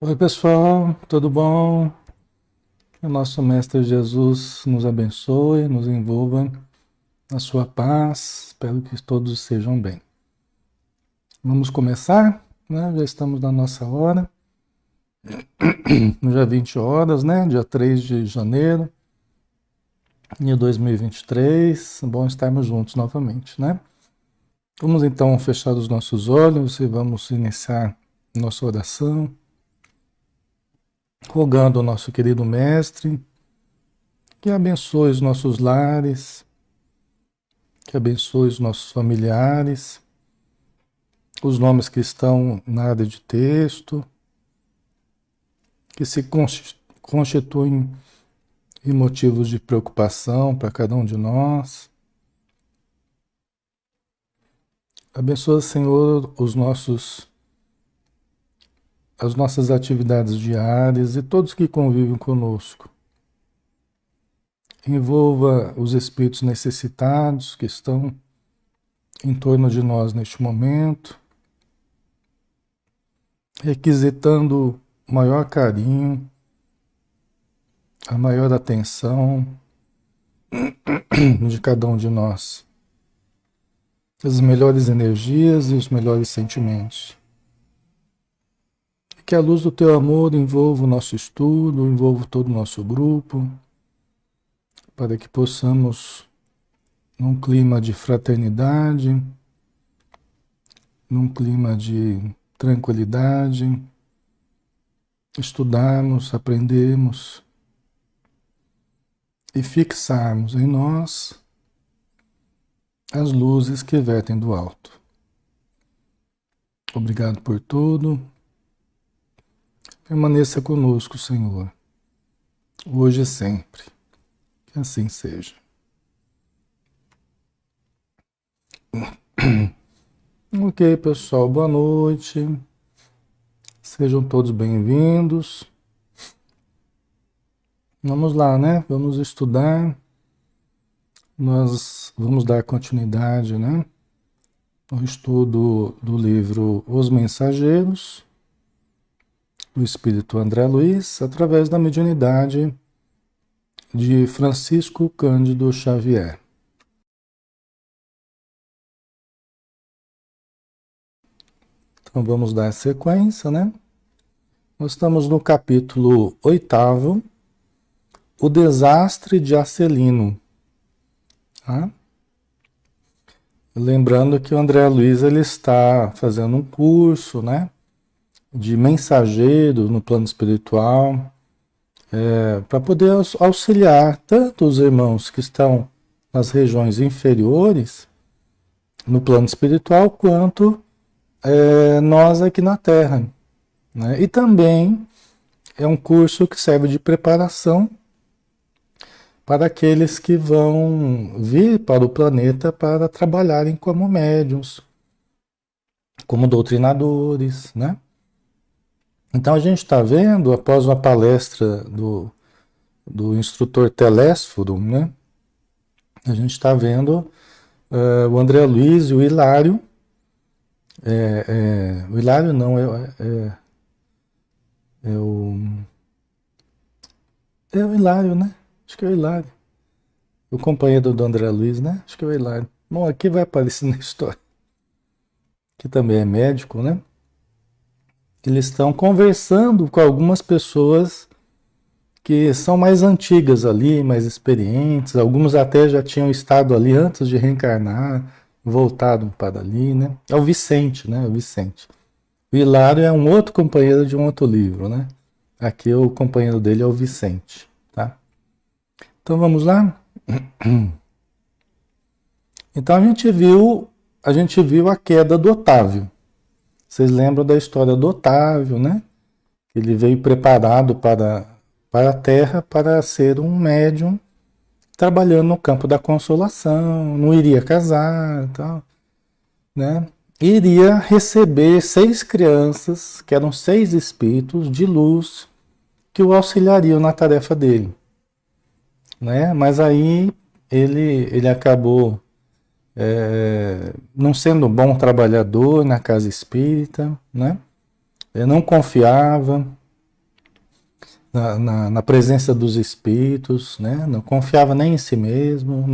Oi, pessoal, tudo bom? Que o nosso Mestre Jesus nos abençoe, nos envolva na sua paz. Espero que todos estejam bem. Vamos começar, né? Já estamos na nossa hora, no dia 20 horas, né? Dia 3 de janeiro de 2023. Bom estarmos juntos novamente, né? Vamos então fechar os nossos olhos e vamos iniciar nossa oração, rogando ao nosso querido Mestre que abençoe os nossos lares, que abençoe os nossos familiares, os nomes que estão na área de texto, que se constituem em motivos de preocupação para cada um de nós. Abençoa, Senhor, as nossas atividades diárias e todos que convivem conosco. Envolva os espíritos necessitados que estão em torno de nós neste momento, requisitando maior carinho, a maior atenção de cada um de nós, as melhores energias e os melhores sentimentos. Que a luz do teu amor envolva o nosso estudo, envolva todo o nosso grupo, para que possamos, num clima de fraternidade, num clima de tranquilidade, estudarmos, aprendermos e fixarmos em nós as luzes que vertem do alto. Obrigado por tudo. Permaneça conosco, Senhor, hoje e sempre. Que assim seja. Ok, pessoal, boa noite. Sejam todos bem-vindos. Vamos lá, né? Vamos estudar. Nós vamos dar continuidade, né? Ao estudo do livro Os Mensageiros, do Espírito André Luiz, através da mediunidade de Francisco Cândido Xavier. Então vamos dar sequência, né? Nós estamos no capítulo 8º, O Desastre de Acelino. Tá? Lembrando que o André Luiz ele está fazendo um curso, né, de mensageiro no plano espiritual, para poder auxiliar tanto os irmãos que estão nas regiões inferiores no plano espiritual, quanto nós aqui na Terra, né? E também é um curso que serve de preparação para aqueles que vão vir para o planeta para trabalharem como médiuns, como doutrinadores, né? Então a gente está vendo, após uma palestra do instrutor Telésforo, né? A gente está vendo o André Luiz e o Hilário. O Hilário não, é o. É o Hilário, né? Acho que é o Hilário. O companheiro do André Luiz, né? Acho que é o Hilário. Bom, aqui vai aparecer na história. Que também é médico, né? Eles estão conversando com algumas pessoas que são mais antigas ali, mais experientes. Alguns até já tinham estado ali antes de reencarnar, voltado para ali, né? É o Vicente, né? O Vicente. O Hilário é um outro companheiro de um outro livro, né? Aqui o companheiro dele é o Vicente, tá? Então vamos lá? Então a gente viu a queda do Otávio. Vocês lembram da história do Otávio, né? Ele veio preparado para a Terra para ser um médium trabalhando no campo da consolação, não iria casar, tal, né? Iria receber 6 crianças, que eram 6 espíritos de luz, que o auxiliariam na tarefa dele, né? Mas aí ele acabou não sendo um bom trabalhador na casa espírita, né? Ele não confiava, na presença dos espíritos, né? Não confiava nem em si mesmo,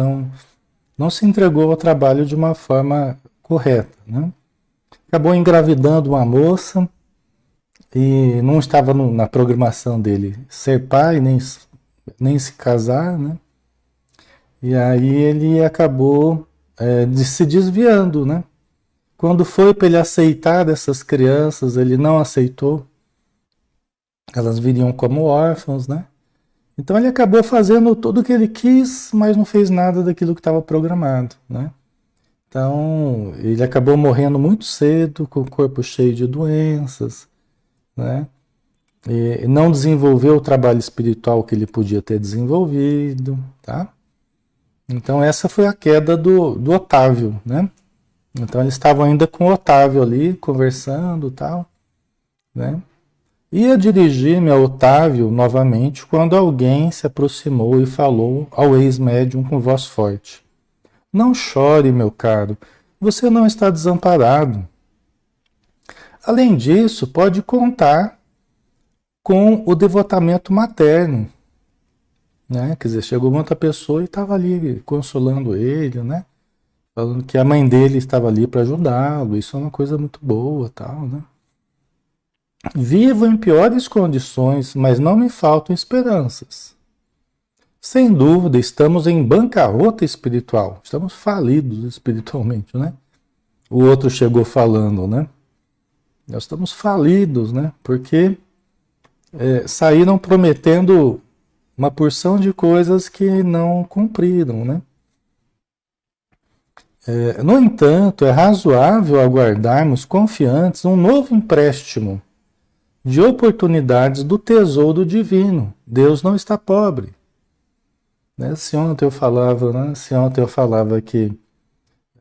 não se entregou ao trabalho de uma forma correta, né? Acabou engravidando uma moça e não estava na programação dele ser pai, nem se casar, né? E aí ele acabou se desviando, né? Quando foi para ele aceitar essas crianças, ele não aceitou. Elas viriam como órfãos, né? Então ele acabou fazendo tudo o que ele quis, mas não fez nada daquilo que estava programado, né? Então ele acabou morrendo muito cedo, com o corpo cheio de doenças, né? E não desenvolveu o trabalho espiritual que ele podia ter desenvolvido, tá? Então essa foi a queda do Otávio, né? Então eles estavam ainda com o Otávio ali, conversando e tal, né? Ia dirigir-me a Otávio novamente quando alguém se aproximou e falou ao ex-médium com voz forte. Não chore, meu caro, você não está desamparado. Além disso, pode contar com o devotamento materno, né? Quer dizer, chegou uma outra pessoa e estava ali consolando ele, né? Falando que a mãe dele estava ali para ajudá-lo, isso é uma coisa muito boa, tal, né? Vivo em piores condições, mas não me faltam esperanças. Sem dúvida, estamos em bancarrota espiritual, estamos falidos espiritualmente, né? O outro chegou falando, né? Nós estamos falidos, né? Porque saíram prometendo uma porção de coisas que não cumpriram, né? No entanto, é razoável aguardarmos confiantes um novo empréstimo de oportunidades do tesouro divino. Deus não está pobre. Né? Se ontem eu falava, né? Se ontem eu falava que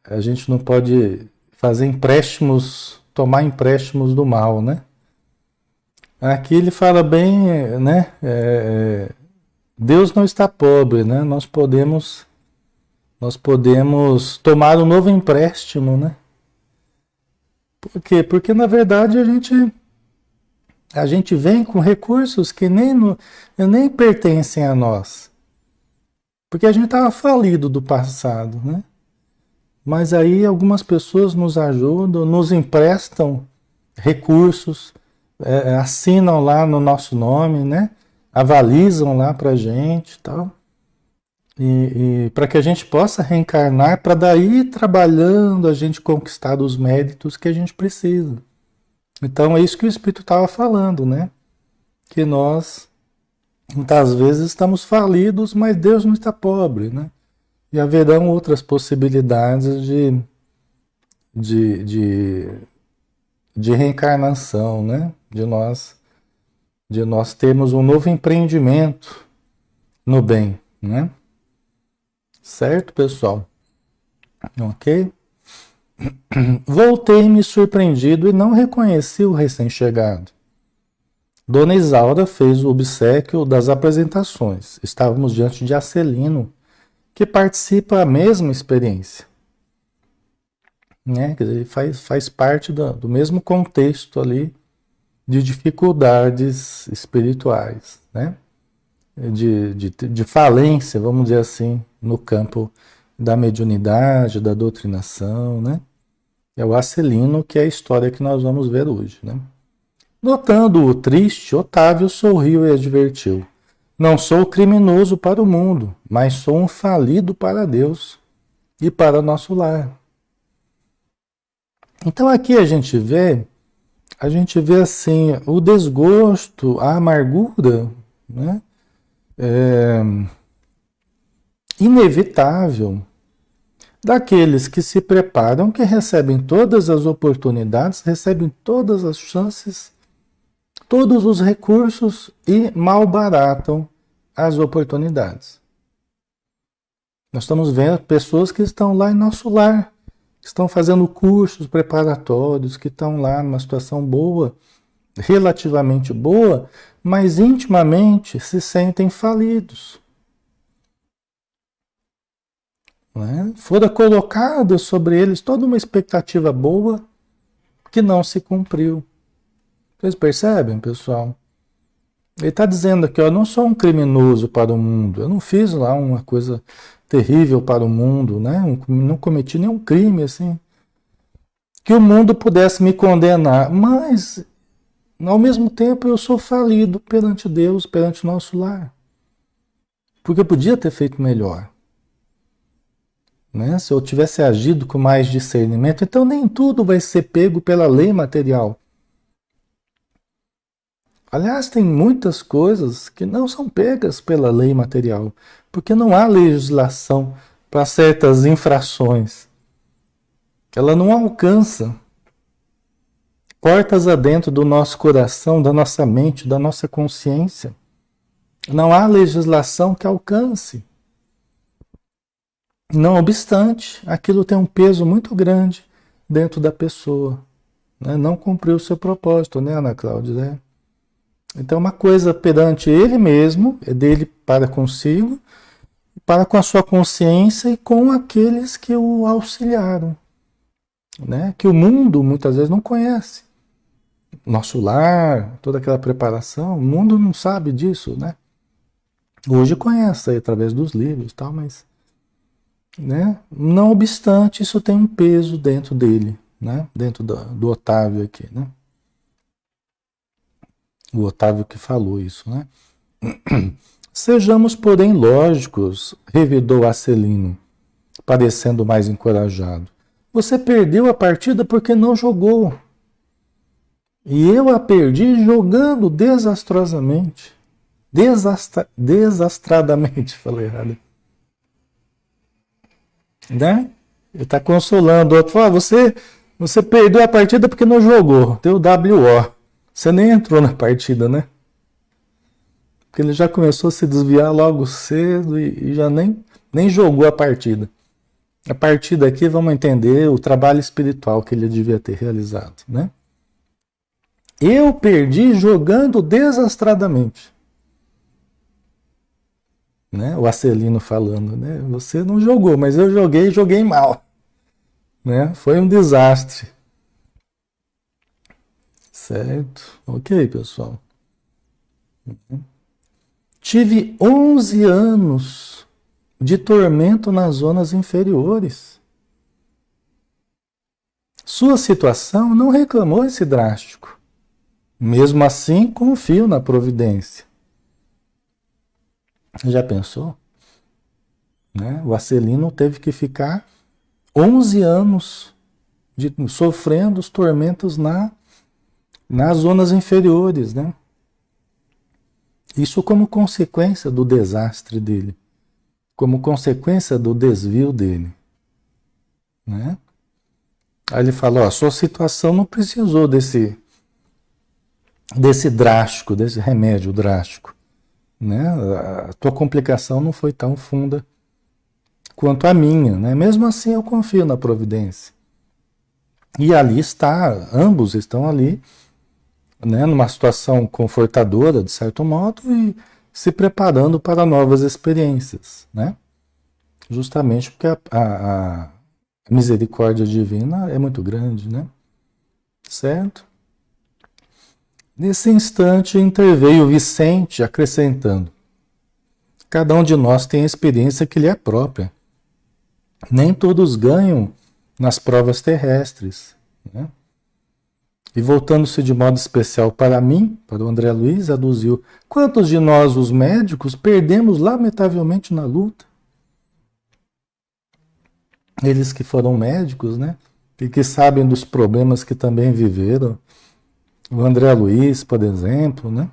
a gente não pode fazer empréstimos, tomar empréstimos do mal, né? Aqui ele fala bem, né? Deus não está pobre, né? Nós podemos tomar um novo empréstimo, né? Por quê? Porque na verdade a gente vem com recursos que nem pertencem a nós. Porque a gente estava falido do passado, né? Mas aí algumas pessoas nos ajudam, nos emprestam recursos, assinam lá no nosso nome, né? Avalizam lá pra gente e tal. E para que a gente possa reencarnar, para daí trabalhando a gente conquistar os méritos que a gente precisa. Então é isso que o Espírito estava falando, né? Que nós, muitas vezes, estamos falidos, mas Deus não está pobre, né? E haverão outras possibilidades de, de, de reencarnação, né? De nós termos um novo empreendimento no bem, né? Certo, pessoal? Ok? Voltei-me surpreendido e não reconheci o recém-chegado. Dona Isaura fez o obséquio das apresentações. Estávamos diante de Acelino, que participa da mesma experiência. Né? Quer dizer, ele faz parte do mesmo contexto ali de dificuldades espirituais, né? De falência, vamos dizer assim, no campo da mediunidade, da doutrinação, né? É o Acelino, que é a história que nós vamos ver hoje, né? Notando-o triste, Otávio sorriu e advertiu: não sou criminoso para o mundo, mas sou um falido para Deus e para nosso lar. Então aqui a gente vê assim o desgosto, a amargura, né? Inevitável daqueles que se preparam, que recebem todas as oportunidades, recebem todas as chances, todos os recursos e malbaratam as oportunidades. Nós estamos vendo pessoas que estão lá em nosso lar, que estão fazendo cursos preparatórios, que estão lá numa situação boa, relativamente boa, mas intimamente se sentem falidos. Né? Fora colocada sobre eles toda uma expectativa boa que não se cumpriu. Vocês percebem, pessoal? Ele está dizendo aqui, ó, eu não sou um criminoso para o mundo, eu não fiz lá uma coisa terrível para o mundo, né? Não cometi nenhum crime assim, que o mundo pudesse me condenar, mas ao mesmo tempo eu sou falido perante Deus, perante o nosso lar, porque eu podia ter feito melhor, né? Se eu tivesse agido com mais discernimento, então nem tudo vai ser pego pela lei material. Aliás, tem muitas coisas que não são pegas pela lei material, porque não há legislação para certas infrações. Ela não alcança portas adentro do nosso coração, da nossa mente, da nossa consciência. Não há legislação que alcance. Não obstante, aquilo tem um peso muito grande dentro da pessoa, né? Não cumpriu o seu propósito, né, Ana Cláudia? Né? Então, uma coisa perante ele mesmo, é dele para consigo, para com a sua consciência e com aqueles que o auxiliaram, né? Que o mundo muitas vezes não conhece. Nosso lar, toda aquela preparação, o mundo não sabe disso, né? Hoje conhece aí, através dos livros e tal, mas, né? Não obstante, isso tem um peso dentro dele, né? Dentro do Otávio aqui, né? O Otávio que falou isso, né? Sejamos, porém, lógicos, revidou Acelino, parecendo mais encorajado. Você perdeu a partida porque não jogou. E eu a perdi jogando desastrosamente. Desastradamente, falei errado. Né? Ele está consolando o outro. Fala, você perdeu a partida porque não jogou. Deu WO. Você nem entrou na partida, né? Porque ele já começou a se desviar logo cedo e já nem jogou a partida. A partir daqui vamos entender o trabalho espiritual que ele devia ter realizado, né? Eu perdi jogando desastradamente. Né? O Acelino falando, né? Você não jogou, mas eu joguei mal. Né? Foi um desastre. Certo? Ok, pessoal. Tive 11 anos de tormento nas zonas inferiores. Sua situação não reclamou esse drástico. Mesmo assim, confio na providência. Já pensou? Né? O Acelino teve que ficar 11 anos sofrendo os tormentos nas zonas inferiores, né? Isso como consequência do desastre dele, como consequência do desvio dele, né? Aí ele fala, ó, sua situação não precisou desse drástico, desse remédio drástico, né? A tua complicação não foi tão funda quanto a minha, né? Mesmo assim eu confio na providência. E ali está, ambos estão ali, né, numa situação confortadora, de certo modo, e se preparando para novas experiências, né? Justamente porque a misericórdia divina é muito grande, né? Certo? Nesse instante interveio Vicente, acrescentando: cada um de nós tem a experiência que lhe é própria. Nem todos ganham nas provas terrestres, né? E voltando-se de modo especial para mim, para o André Luiz, aduziu: quantos de nós, os médicos, perdemos lamentavelmente na luta? Eles que foram médicos, né? E que sabem dos problemas que também viveram. O André Luiz, por exemplo, né?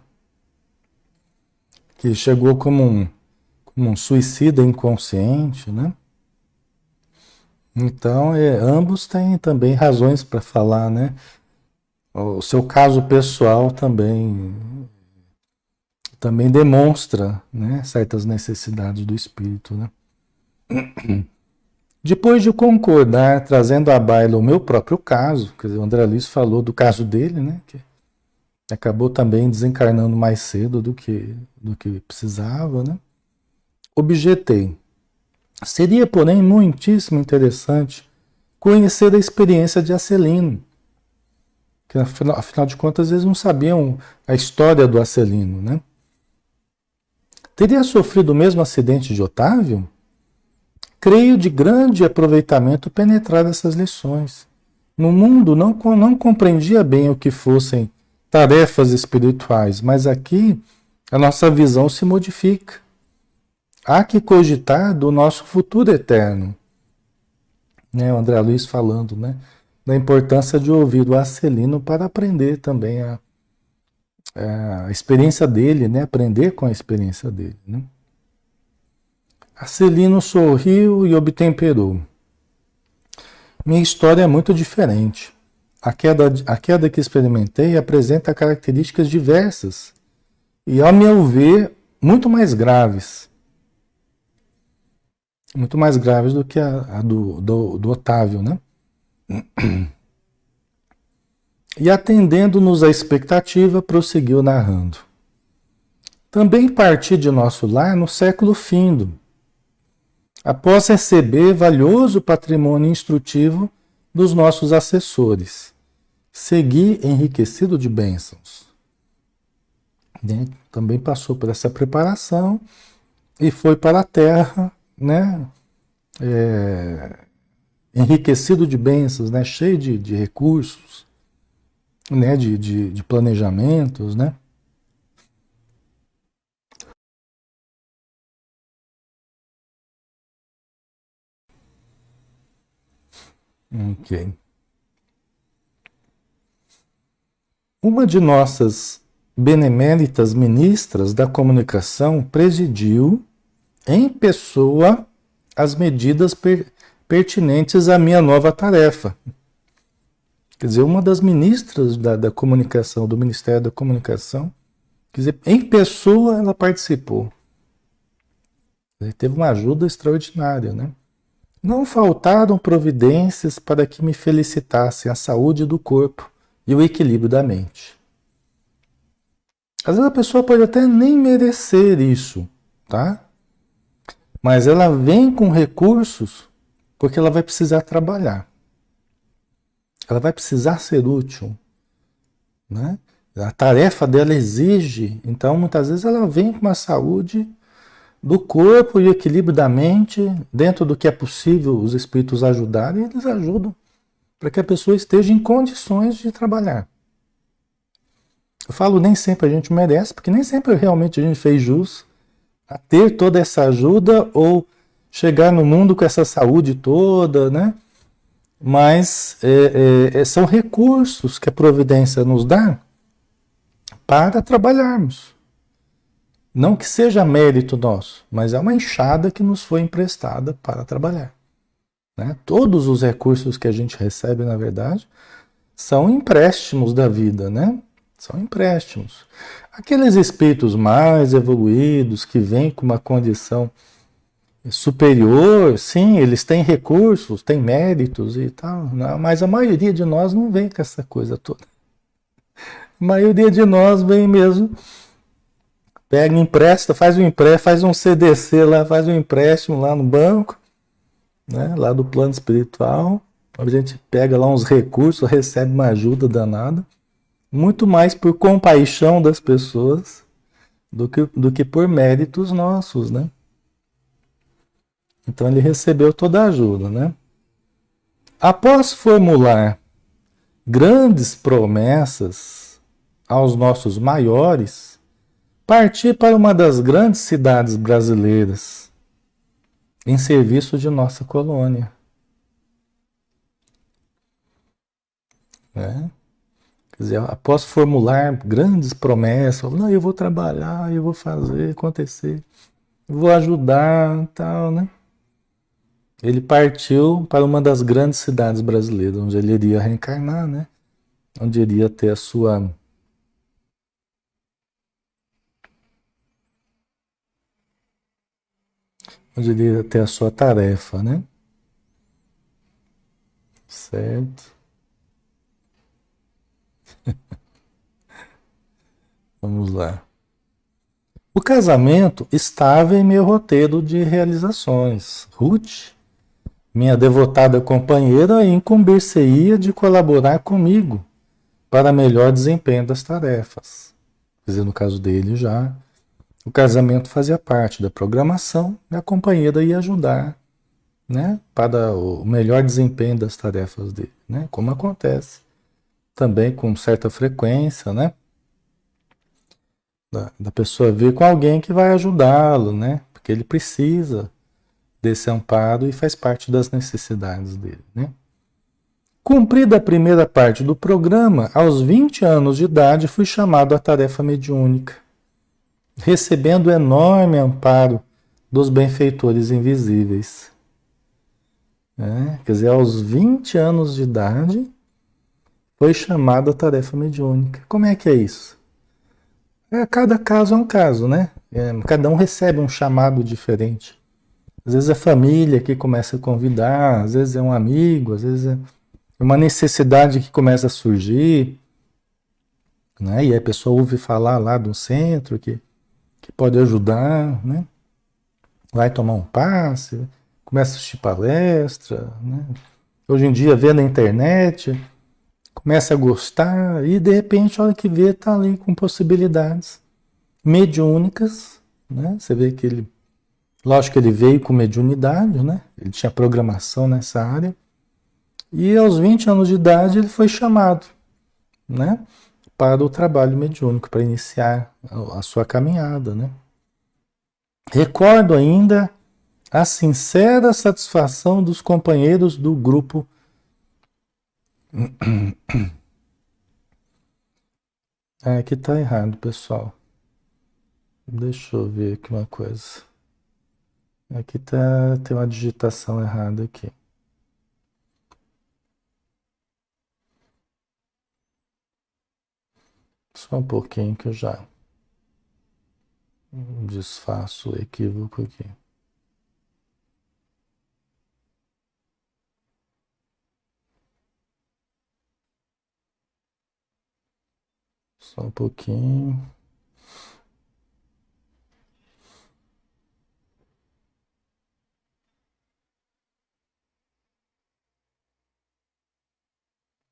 Que chegou como um suicida inconsciente, né? Então, ambos têm também razões para falar, né? O seu caso pessoal também demonstra, né, certas necessidades do espírito, né? Depois de concordar, trazendo à baila o meu próprio caso, quer dizer, o André Luiz falou do caso dele, né, que acabou também desencarnando mais cedo do que precisava, né? Objetei. Seria, porém, muitíssimo interessante conhecer a experiência de Acelino, que afinal de contas eles não sabiam a história do Acelino, né? Teria sofrido o mesmo acidente de Otávio? Creio de grande aproveitamento penetrar essas lições. No mundo não compreendia bem o que fossem tarefas espirituais, mas aqui a nossa visão se modifica. Há que cogitar do nosso futuro eterno. Né, o André Luiz falando, né, da importância de ouvir o Acelino para aprender também a experiência dele, né, aprender com a experiência dele. Né. Acelino sorriu e obtemperou. Minha história é muito diferente. A queda que experimentei apresenta características diversas e, ao meu ver, muito mais graves. Muito mais graves do que a do Otávio, né? E atendendo-nos à expectativa, prosseguiu narrando. Também parti de nosso lar no século findo, após receber valioso patrimônio instrutivo dos nossos assessores. Segui enriquecido de bênçãos. Né? Também passou por essa preparação e foi para a Terra, né? Enriquecido de bênçãos, né? Cheio de recursos, né? De planejamentos, né? Ok. Uma de nossas beneméritas ministras da comunicação presidiu, em pessoa, as medidas pertinentes à minha nova tarefa. Quer dizer, uma das ministras da comunicação, do Ministério da Comunicação, quer dizer, em pessoa ela participou. Teve uma ajuda extraordinária, né? Não faltaram providências para que me felicitassem a saúde do corpo e o equilíbrio da mente. Às vezes a pessoa pode até nem merecer isso, tá? Mas ela vem com recursos porque ela vai precisar trabalhar. Ela vai precisar ser útil, né? A tarefa dela exige, então muitas vezes ela vem com uma saúde do corpo e o equilíbrio da mente, dentro do que é possível os espíritos ajudarem, eles ajudam para que a pessoa esteja em condições de trabalhar. Eu falo, nem sempre a gente merece, porque nem sempre realmente a gente fez jus a ter toda essa ajuda ou chegar no mundo com essa saúde toda, né? Mas são recursos que a providência nos dá para trabalharmos. Não que seja mérito nosso, mas é uma enxada que nos foi emprestada para trabalhar. Né? Todos os recursos que a gente recebe, na verdade, são empréstimos da vida, né? São empréstimos. Aqueles espíritos mais evoluídos que vêm com uma condição superior, sim, eles têm recursos, têm méritos e tal, né? Mas a maioria de nós não vem com essa coisa toda. A maioria de nós vem mesmo, pega, empresta, faz um CDC lá, faz um empréstimo lá no banco, né? Lá do plano espiritual, a gente pega lá uns recursos, recebe uma ajuda danada, muito mais por compaixão das pessoas do que por méritos nossos, né? Então ele recebeu toda a ajuda, né? Após formular grandes promessas aos nossos maiores, parti para uma das grandes cidades brasileiras, em serviço de nossa colônia. Né? Quer dizer, após formular grandes promessas, não, eu vou trabalhar, eu vou fazer acontecer, eu vou ajudar, tal, né? Ele partiu para uma das grandes cidades brasileiras, onde ele iria reencarnar, né? Onde iria ter a sua tarefa, né? Certo. Vamos lá. O casamento estava em meu roteiro de realizações. Ruth, minha devotada companheira, incumbir-se-ia de colaborar comigo para melhor desempenho das tarefas. Quer dizer, no caso dele já O casamento fazia parte da programação e a companheira ia ajudar, né, para o melhor desempenho das tarefas dele, né, como acontece também com certa frequência, né, da pessoa vir com alguém que vai ajudá-lo, né, porque ele precisa desse amparo e faz parte das necessidades dele, né. Cumprida a primeira parte do programa, aos 20 anos de idade fui chamado à tarefa mediúnica, recebendo enorme amparo dos benfeitores invisíveis. Quer dizer, aos 20 anos de idade, foi chamado à tarefa mediúnica. Como é que é isso? Cada caso é um caso, né? Cada um recebe um chamado diferente. Às vezes é família que começa a convidar, às vezes é um amigo, às vezes é uma necessidade que começa a surgir, né? E aí a pessoa ouve falar lá do centro que pode ajudar, né? Vai tomar um passe, começa a assistir palestra, né? Hoje em dia vê na internet, começa a gostar e de repente, a hora que vê, está ali com possibilidades mediúnicas, né? Você vê que ele, lógico que ele veio com mediunidade, né? Ele tinha programação nessa área e aos 20 anos de idade ele foi chamado, né? Para o trabalho mediúnico, para iniciar a sua caminhada, né? Recordo ainda a sincera satisfação dos companheiros do grupo. Aqui está errado, pessoal. Deixa eu ver aqui uma coisa. Aqui tem uma digitação errada aqui. Só um pouquinho que eu já desfaço o equívoco aqui. Só um pouquinho.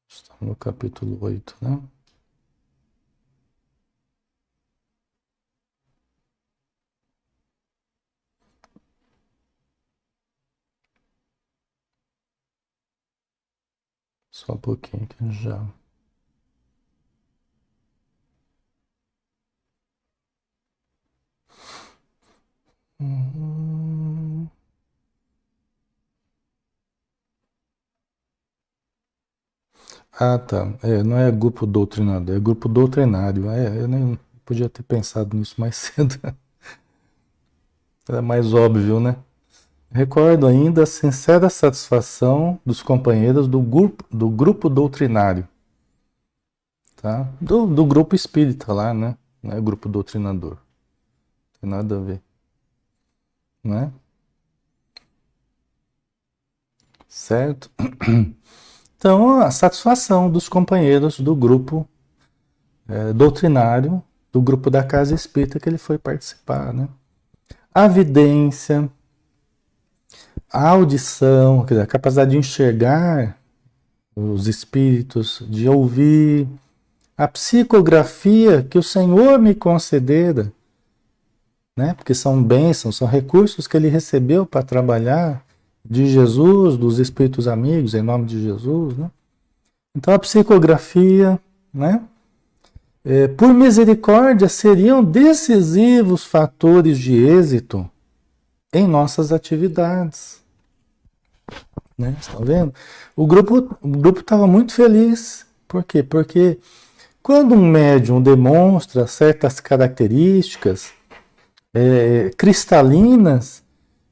Estamos no capítulo 8, né? Só um pouquinho que já. Ah, tá. Não é grupo doutrinador, é grupo doutrinário. Eu nem podia ter pensado nisso mais cedo. Era mais óbvio, né? Recordo ainda a sincera satisfação dos companheiros do grupo doutrinário, tá? Do grupo espírita lá, né? Não é grupo doutrinador. Não tem nada a ver, né? Certo? Então, a satisfação dos companheiros do grupo doutrinário, do grupo da Casa Espírita que ele foi participar, né? A vidência, a audição, quer dizer, a capacidade de enxergar os espíritos, de ouvir, a psicografia que o Senhor me concedera, né? Porque são bênçãos, são recursos que ele recebeu para trabalhar de Jesus, dos espíritos amigos, em nome de Jesus, né? Então a psicografia, né? Por misericórdia, seriam decisivos fatores de êxito em nossas atividades, né? Estão vendo? O grupo estava muito feliz. Por quê? Porque quando um médium demonstra certas características cristalinas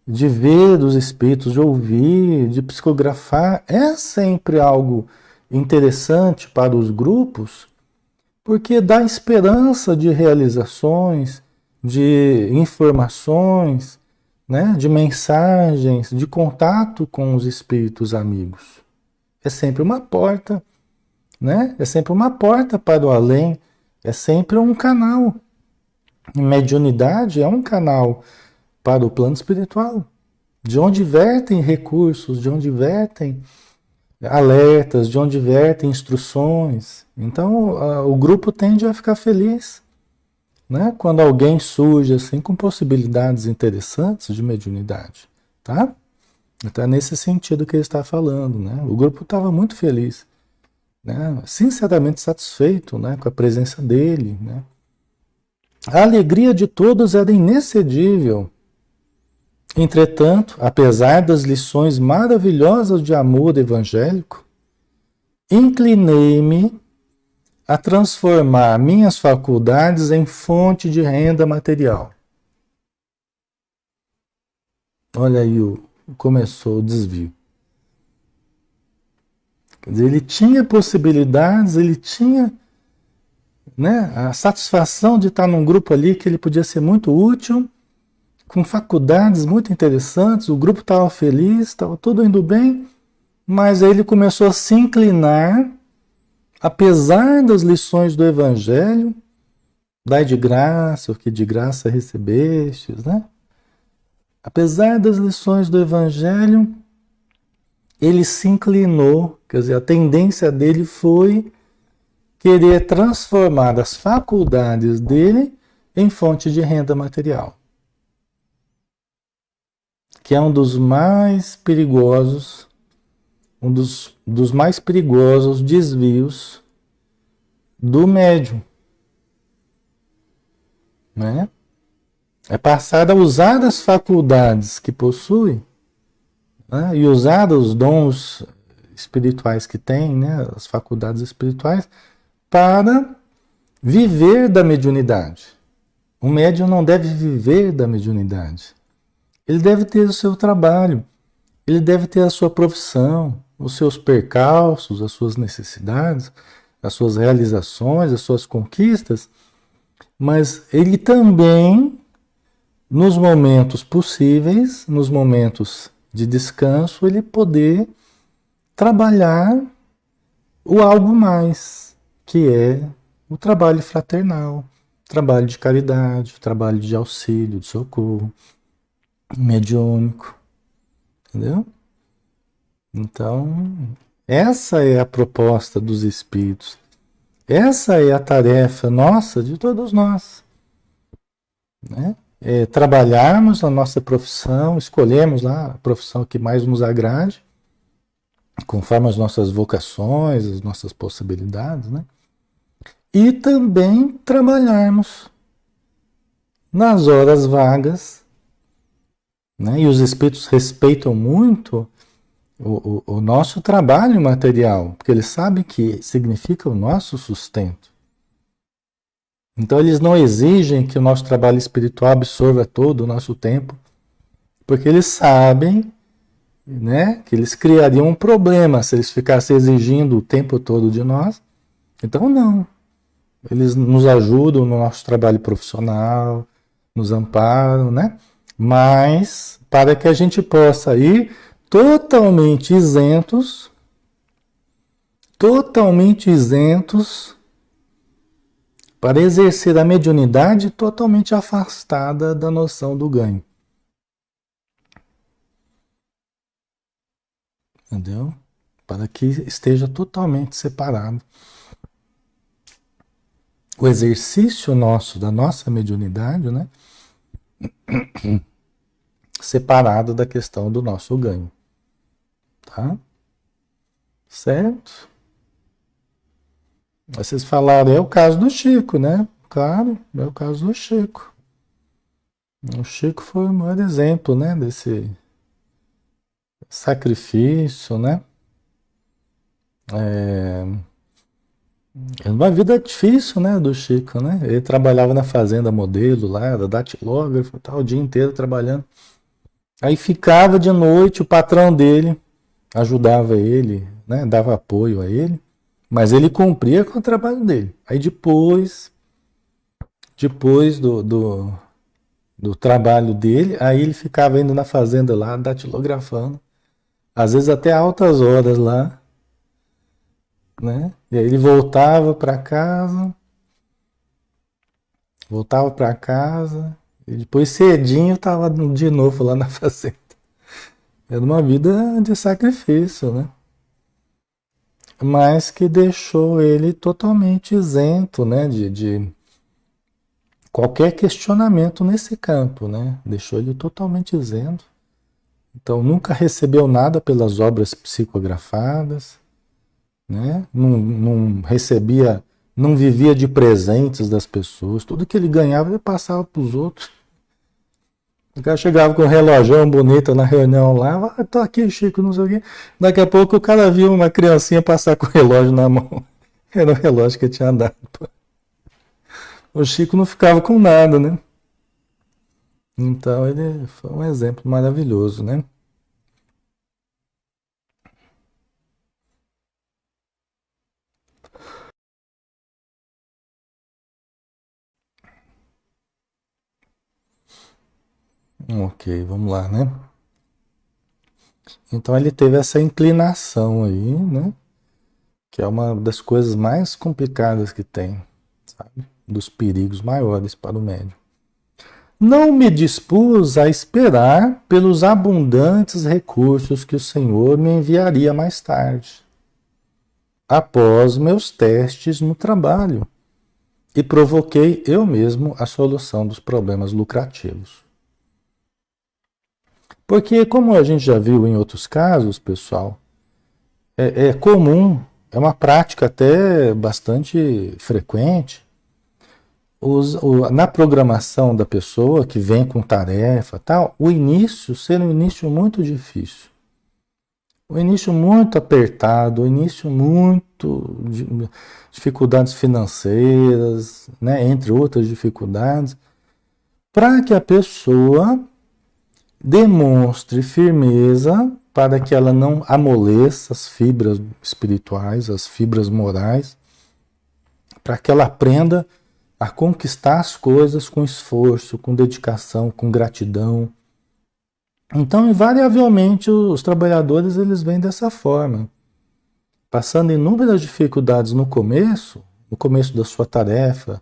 de ver os espíritos, de ouvir, de psicografar, é sempre algo interessante para os grupos, porque dá esperança de realizações, de informações, né, de mensagens, de contato com os espíritos amigos. É sempre uma porta, né? É sempre uma porta para o além, é sempre um canal. Mediunidade é um canal para o plano espiritual, de onde vertem recursos, de onde vertem alertas, de onde vertem instruções. Então, o grupo tende a ficar feliz né? Quando alguém surge assim com possibilidades interessantes de mediunidade, tá? Então é nesse sentido que ele está falando, né? O grupo estava muito feliz, né? Sinceramente satisfeito, né? Com a presença dele, né? A alegria de todos era inexcedível. Entretanto, apesar das lições maravilhosas de amor evangélico, inclinei-me a transformar minhas faculdades em fonte de renda material. Olha aí, começou o desvio. Quer dizer, ele tinha possibilidades, ele tinha, né, a satisfação de estar num grupo ali que ele podia ser muito útil, com faculdades muito interessantes, o grupo estava feliz, estava tudo indo bem, mas aí ele começou a se inclinar, apesar das lições do Evangelho, dai de graça o que de graça recebestes, né? Apesar das lições do Evangelho, ele se inclinou, quer dizer, a tendência dele foi querer transformar as faculdades dele em fonte de renda material, que é um dos mais perigosos, dos mais perigosos desvios do médium, né? É passar a usar as faculdades que possui, né? E usar os dons espirituais que tem, né? As faculdades espirituais, para viver da mediunidade. O médium não deve viver da mediunidade. Ele deve ter o seu trabalho, ele deve ter a sua profissão, os seus percalços, as suas necessidades, as suas realizações, as suas conquistas, mas ele também, nos momentos possíveis, nos momentos de descanso, ele poder trabalhar o algo mais, que é o trabalho fraternal, trabalho de caridade, trabalho de auxílio, de socorro, mediúnico, entendeu? Então, essa é a proposta dos espíritos. Essa é a tarefa nossa, de todos nós, né? É trabalharmos a nossa profissão, escolhermos lá a profissão que mais nos agrade, conforme as nossas vocações, as nossas possibilidades, né? E também trabalharmos nas horas vagas, né? E os espíritos respeitam muito o nosso trabalho material, porque eles sabem que significa o nosso sustento. Então eles não exigem que o nosso trabalho espiritual absorva todo o nosso tempo, porque eles sabem, né, que eles criariam um problema se eles ficassem exigindo o tempo todo de nós. Então não. Eles nos ajudam no nosso trabalho profissional, nos amparam, né? Mas para que a gente possa ir totalmente isentos para exercer a mediunidade totalmente afastada da noção do ganho. Entendeu? Para que esteja totalmente separado o exercício nosso, da nossa mediunidade, né? Separado da questão do nosso ganho. Tá? Certo? Vocês falaram, é o caso do Chico, né? Claro, é o caso do Chico. O Chico foi o maior exemplo, né? Desse sacrifício, né? Uma vida difícil, né, do Chico, né? Ele trabalhava na fazenda modelo lá, era datilógrafo, tal, o dia inteiro trabalhando. Aí ficava de noite, o patrão dele ajudava ele, né, dava apoio a ele, mas ele cumpria com o trabalho dele. Aí depois do trabalho dele, aí ele ficava indo na fazenda lá, datilografando, às vezes até altas horas lá, né? E aí ele voltava para casa, e depois cedinho estava de novo lá na fazenda. Era uma vida de sacrifício, né? Mas que deixou ele totalmente isento, né? qualquer questionamento nesse campo, né? Deixou ele totalmente isento. Então, nunca recebeu nada pelas obras psicografadas, né? Não recebia, não vivia de presentes das pessoas. Tudo que ele ganhava, ele passava para os outros. O cara chegava com um relógio bonito na reunião lá, tô aqui, Chico, não sei o quê. Daqui a pouco o cara viu uma criancinha passar com o relógio na mão. Era o relógio que tinha dado. O Chico não ficava com nada, né? Então ele foi um exemplo maravilhoso, né? Ok, vamos lá, né? Então ele teve essa inclinação aí, né? Que é uma das coisas mais complicadas que tem, sabe? Dos perigos maiores para o médium. Não me dispus a esperar pelos abundantes recursos que o Senhor me enviaria mais tarde, após meus testes no trabalho, e provoquei eu mesmo a solução dos problemas lucrativos. Porque, como a gente já viu em outros casos, pessoal, é comum, é uma prática até bastante frequente, na programação da pessoa que vem com tarefa tal, o início ser um início muito difícil. O início muito apertado, o início muito dificuldades financeiras, né, entre outras dificuldades, para que a pessoa demonstre firmeza para que ela não amoleça as fibras espirituais, as fibras morais, para que ela aprenda a conquistar as coisas com esforço, com dedicação, com gratidão. Então, invariavelmente, os trabalhadores eles vêm dessa forma, passando inúmeras dificuldades no começo da sua tarefa,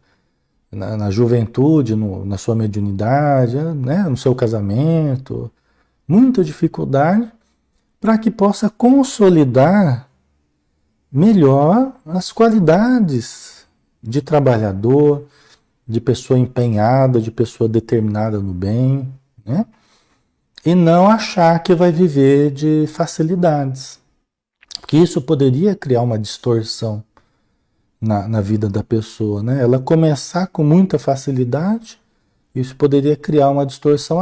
na juventude, na sua mediunidade, né, no seu casamento, muita dificuldade, para que possa consolidar melhor as qualidades de trabalhador, de pessoa empenhada, de pessoa determinada no bem, né? E não achar que vai viver de facilidades. Porque isso poderia criar uma distorção na vida da pessoa, né? Ela começar com muita facilidade, isso poderia criar uma distorção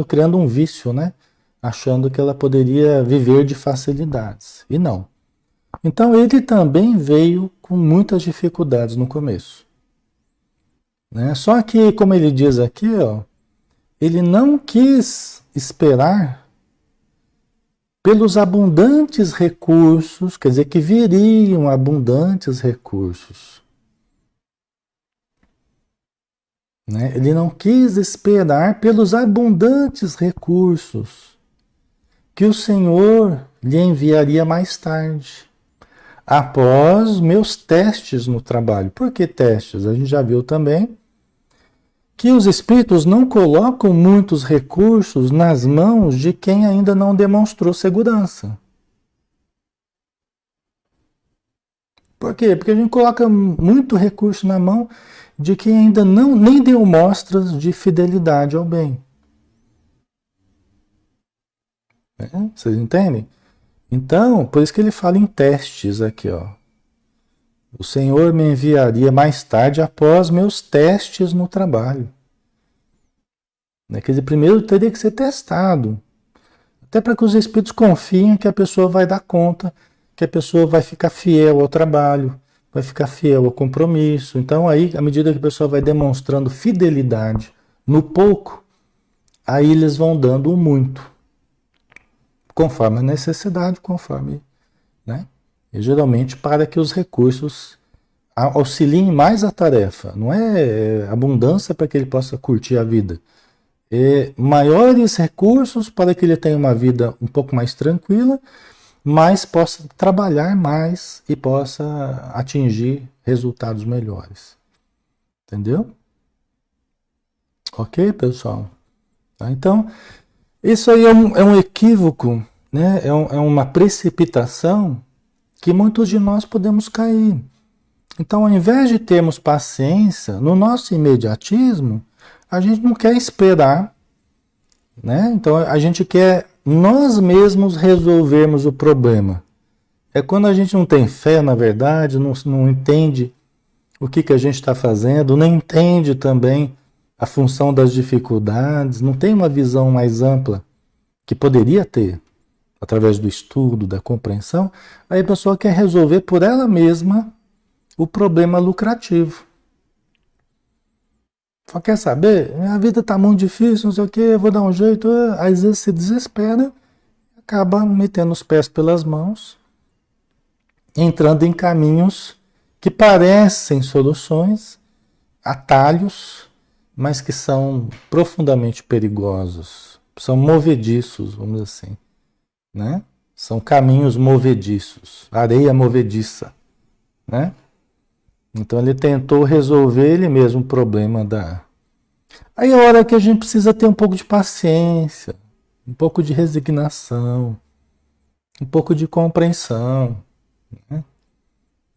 criando um vício, né? Achando que ela poderia viver de facilidades. E não. Então ele também veio com muitas dificuldades no começo, né? Só que, como ele diz aqui, ó, ele não quis esperar pelos abundantes recursos, quer dizer, que viriam abundantes recursos, né? Ele não quis esperar pelos abundantes recursos que o Senhor lhe enviaria mais tarde, após meus testes no trabalho. Por que testes? A gente já viu também que os espíritos não colocam muitos recursos nas mãos de quem ainda não demonstrou segurança. Por quê? Porque a gente coloca muito recurso na mão de quem ainda não nem deu mostras de fidelidade ao bem. Né? Vocês entendem? Então, por isso que ele fala em testes aqui, ó. O Senhor me enviaria mais tarde após meus testes no trabalho. Né? Quer dizer, primeiro teria que ser testado. Até para que os espíritos confiem que a pessoa vai dar conta, que a pessoa vai ficar fiel ao trabalho, vai ficar fiel ao compromisso. Então aí, à medida que a pessoa vai demonstrando fidelidade no pouco, aí eles vão dando o muito. Conforme a necessidade, conforme, né? E geralmente para que os recursos auxiliem mais a tarefa. Não é abundância para que ele possa curtir a vida. Maiores recursos para que ele tenha uma vida um pouco mais tranquila, mas possa trabalhar mais e possa atingir resultados melhores. Entendeu? Ok, pessoal? Tá? Então, isso aí é um equívoco, né? É uma precipitação que muitos de nós podemos cair. Então, ao invés de termos paciência, no nosso imediatismo, a gente não quer esperar, né? Então, a gente quer nós mesmos resolvermos o problema. É quando a gente não tem fé, na verdade, não entende o que a gente está fazendo, não entende também a função das dificuldades, não tem uma visão mais ampla que poderia ter através do estudo, da compreensão, aí a pessoa quer resolver por ela mesma o problema lucrativo. Só quer saber? A vida está muito difícil, não sei o que, eu vou dar um jeito. Às vezes se desespera, acaba metendo os pés pelas mãos, entrando em caminhos que parecem soluções, atalhos, mas que são profundamente perigosos, são movediços, vamos dizer assim, né? São caminhos movediços, areia movediça, né? Então ele tentou resolver ele mesmo o problema da... Aí é a hora que a gente precisa ter um pouco de paciência, um pouco de resignação, um pouco de compreensão, né?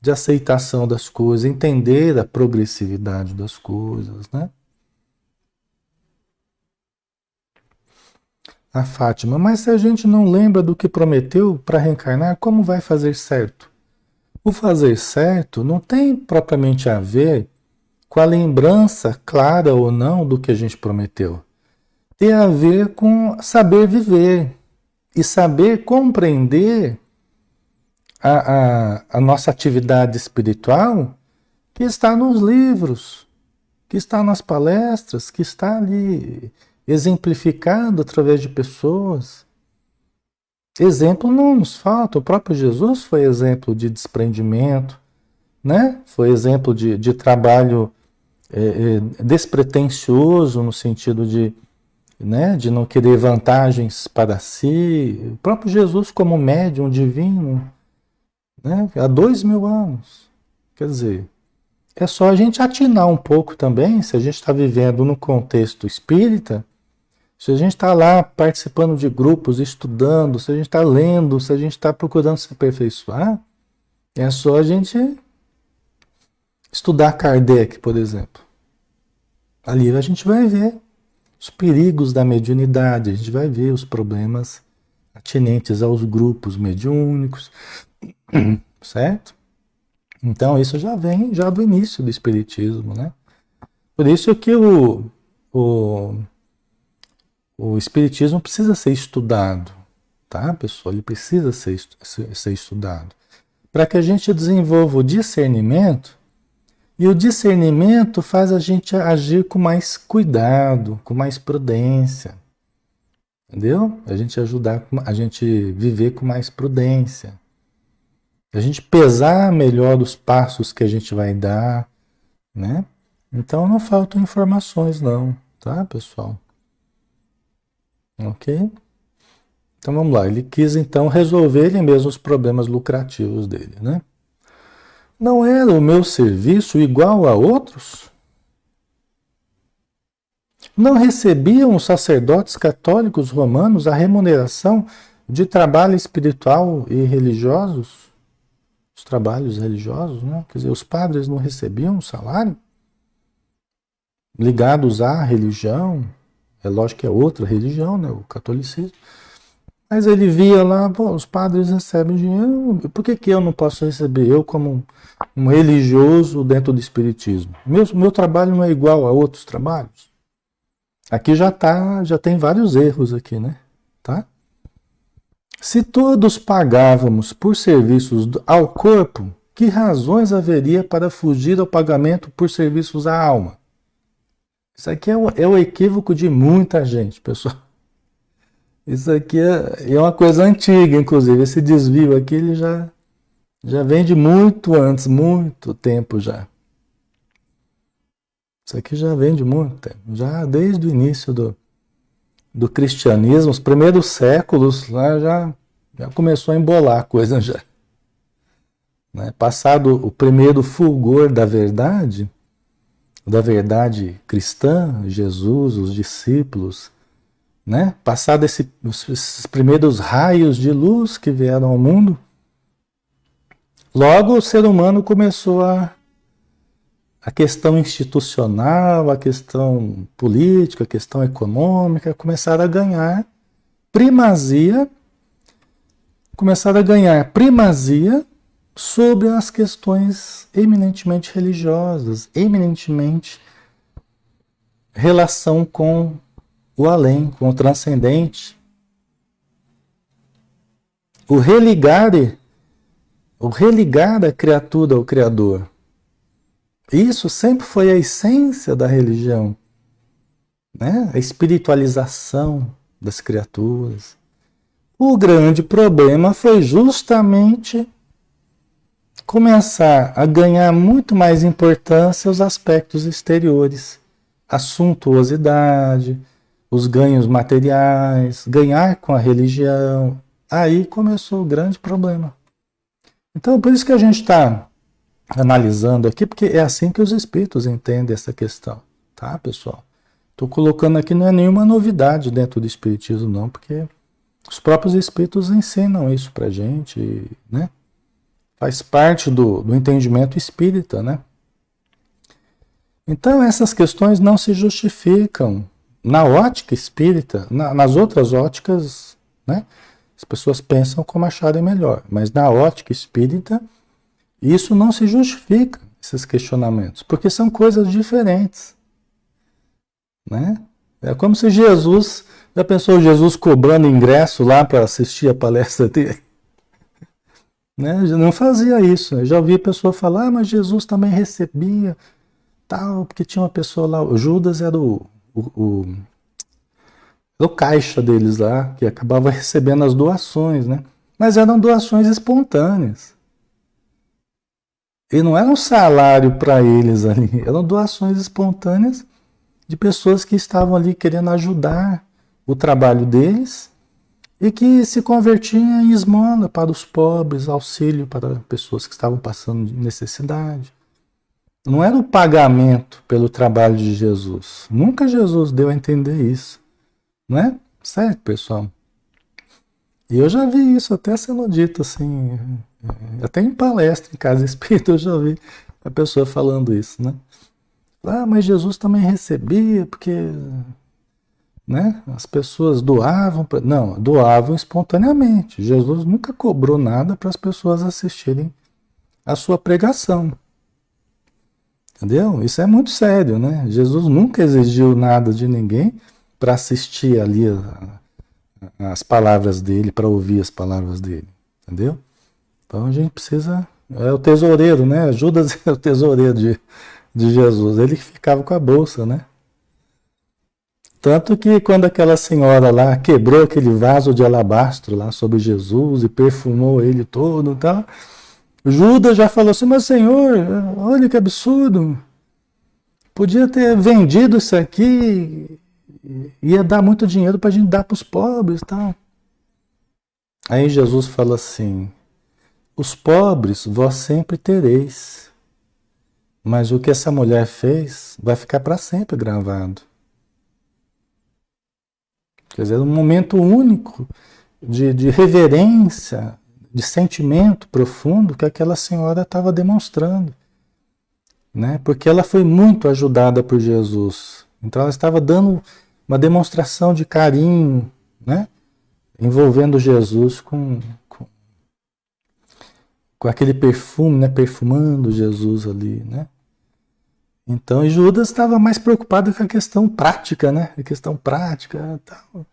De aceitação das coisas, entender a progressividade das coisas, né? A Fátima, mas se a gente não lembra do que prometeu para reencarnar, como vai fazer certo? O fazer certo não tem propriamente a ver com a lembrança clara ou não do que a gente prometeu. Tem a ver com saber viver e saber compreender a nossa atividade espiritual que está nos livros, que está nas palestras, que está ali exemplificado através de pessoas. Exemplo não nos falta, o próprio Jesus foi exemplo de desprendimento, né? Foi exemplo de trabalho despretensioso no sentido de, né, de não querer vantagens para si. O próprio Jesus como médium divino, né, há 2000 anos. Quer dizer, é só a gente atinar um pouco também, se a gente está vivendo no contexto espírita, se a gente está lá participando de grupos, estudando, se a gente está lendo, se a gente está procurando se aperfeiçoar, é só a gente estudar Kardec, por exemplo. Ali a gente vai ver os perigos da mediunidade, a gente vai ver os problemas atinentes aos grupos mediúnicos, certo? Então isso já vem já do início do Espiritismo, né? Por isso que o Espiritismo precisa ser estudado, tá, pessoal? Ele precisa ser estudado. Para que a gente desenvolva o discernimento, e o discernimento faz a gente agir com mais cuidado, com mais prudência. Entendeu? A gente ajudar, a gente viver com mais prudência. A gente pesar melhor os passos que a gente vai dar, né? Então não faltam informações não, tá, pessoal? Ok? Então vamos lá, ele quis então resolver ele mesmo os problemas lucrativos dele, né? Não era o meu serviço igual a outros? Não recebiam os sacerdotes católicos romanos a remuneração de trabalho espiritual e religiosos? Os trabalhos religiosos, né? Quer dizer, os padres não recebiam salário? Ligados à religião, é lógico que é outra religião, né? O catolicismo. Mas ele via lá, pô, os padres recebem dinheiro, por que eu não posso receber? Eu como um religioso dentro do espiritismo. Meu trabalho não é igual a outros trabalhos? Aqui já tem vários erros aqui, né? Tá? Se todos pagávamos por serviços ao corpo, que razões haveria para fugir ao pagamento por serviços à alma? Isso aqui é o equívoco de muita gente, pessoal. Isso aqui é uma coisa antiga, inclusive. Esse desvio aqui ele já vem de muito antes, muito tempo já. Isso aqui já vem de muito tempo. Já desde o início do cristianismo, os primeiros séculos, lá já começou a embolar a coisa já. Né? Passado o primeiro fulgor da verdade cristã, Jesus, os discípulos, né? Passado esses primeiros raios de luz que vieram ao mundo, logo o ser humano começou a a questão institucional, a questão política, a questão econômica começaram a ganhar primazia, sobre as questões eminentemente religiosas, eminentemente relação com o além, com o transcendente. O religar a criatura ao Criador. Isso sempre foi a essência da religião, né? A espiritualização das criaturas. O grande problema foi justamente começar a ganhar muito mais importância os aspectos exteriores, a suntuosidade, os ganhos materiais, ganhar com a religião. Aí começou o grande problema. Então, por isso que a gente está analisando aqui, porque é assim que os espíritos entendem essa questão, tá, pessoal? Estou colocando aqui, não é nenhuma novidade dentro do espiritismo, não, porque os próprios espíritos ensinam isso pra gente, né? Faz parte do entendimento espírita, né? Então, essas questões não se justificam na ótica espírita, nas outras óticas, né? As pessoas pensam como acharem melhor, mas na ótica espírita, isso não se justifica, esses questionamentos, porque são coisas diferentes, né? É como se Jesus, já pensou Jesus cobrando ingresso lá para assistir a palestra dele? Né? Não fazia isso. Eu já ouvi pessoa falar, mas Jesus também recebia, tal, porque tinha uma pessoa lá, o Judas era o caixa deles lá, que acabava recebendo as doações, né? Mas eram doações espontâneas. E não era um salário para eles ali, eram doações espontâneas de pessoas que estavam ali querendo ajudar o trabalho deles e que se convertiam em esmola para os pobres, auxílio para pessoas que estavam passando necessidade. Não era o pagamento pelo trabalho de Jesus. Nunca Jesus deu a entender isso. Não é? Certo, pessoal? E eu já vi isso até sendo dito assim, até em palestra, em casa espírita, eu já vi a pessoa falando isso, né? Ah, mas Jesus também recebia, porque, né, as pessoas doavam, não, doavam espontaneamente. Jesus nunca cobrou nada para as pessoas assistirem a sua pregação. Entendeu? Isso é muito sério, né? Jesus nunca exigiu nada de ninguém para assistir ali as palavras dele, para ouvir as palavras dele. Entendeu? Então a gente precisa. É o tesoureiro, né? Judas é o tesoureiro de Jesus. Ele que ficava com a bolsa, né? Tanto que quando aquela senhora lá quebrou aquele vaso de alabastro lá sobre Jesus e perfumou ele todo e tal, Judas já falou assim, mas Senhor, olha que absurdo, podia ter vendido isso aqui, ia dar muito dinheiro para a gente dar para os pobres e tal. Aí Jesus fala assim, os pobres vós sempre tereis, mas o que essa mulher fez vai ficar para sempre gravado. Quer dizer, um momento único de reverência, de sentimento profundo que aquela senhora estava demonstrando, né? Porque ela foi muito ajudada por Jesus. Então ela estava dando uma demonstração de carinho, né? Envolvendo Jesus com aquele perfume, né? Perfumando Jesus ali, né? Então Judas estava mais preocupado com a questão prática, né? A questão prática, tal,